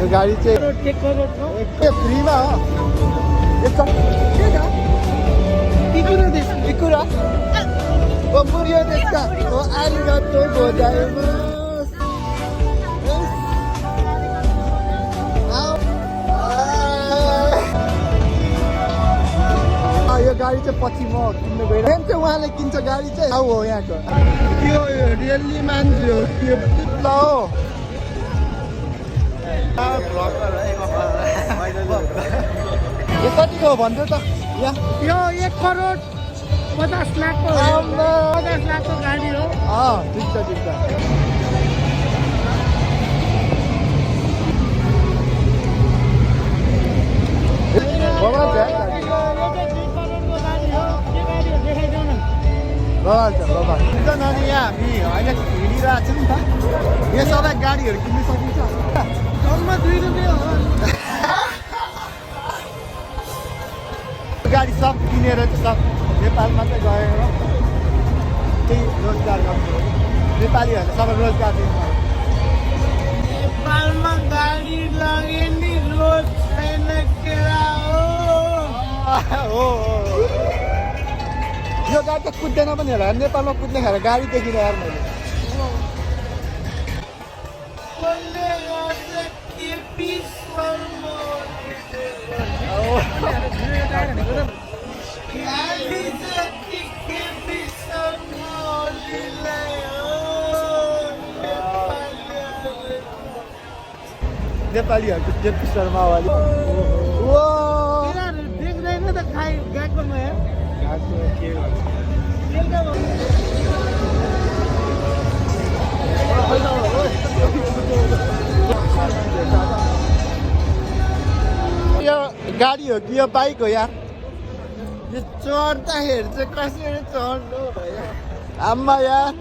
यो गाडी चाहिँ फ्रीमा हो कुरा o murió de esta o arigato gozaimasu यो गाडी चाहिँ पछि म किन्न गइरहेको मेन चाहिँ उहाँले किन्छ गाडी चाहिँ हाउ हो यहाँको यो रियल्ली मान्छे हो यो ल हो यो कतिको भन्छ त यो 1 करोड 50 लाखको 50 लाखको गाडी हो ठिक छ ठिक छ नानी यहाँ हामी होइन हिँडिरहेको छ नि त यो सबै गाडीहरू किन्नु सकिन्छ जम्मा 2 रुपियाँ हो गाडी सब किनेर चाहिँ सब नेपालमा चाहिँ गएर केही रोजगार गर्नु नेपालीहरूले सबै रोजगार दिनु नेपालमा गाडी लगे नि रोड छैन केरा हो यो गाडी त कुद्दैन पनि होला नेपालमा कुद्ने खाएर गाडी देखिन यार मैले नेपालीहरूको केपी शर्मा वाली देख्दैन त खाइ गएको नयाँ यो गाडी हो कि यो बाइक हो यार यो चढ्दाखेरि चाहिँ कसरी चढ्नु भयो आम्मा यार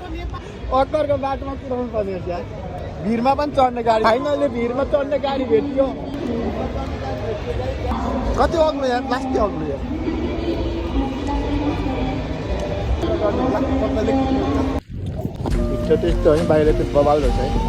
अक्करको बाटोमा कुदाउनु पर्ने यार भिरमा पनि चढ्ने गाडी फाइनली भिरमा चढ्ने गाडी भेटियो कति अग्लो यार लास्टै अग्लो यार त्यस्तो होइन बाहिर त्यो बबाल रहेछ है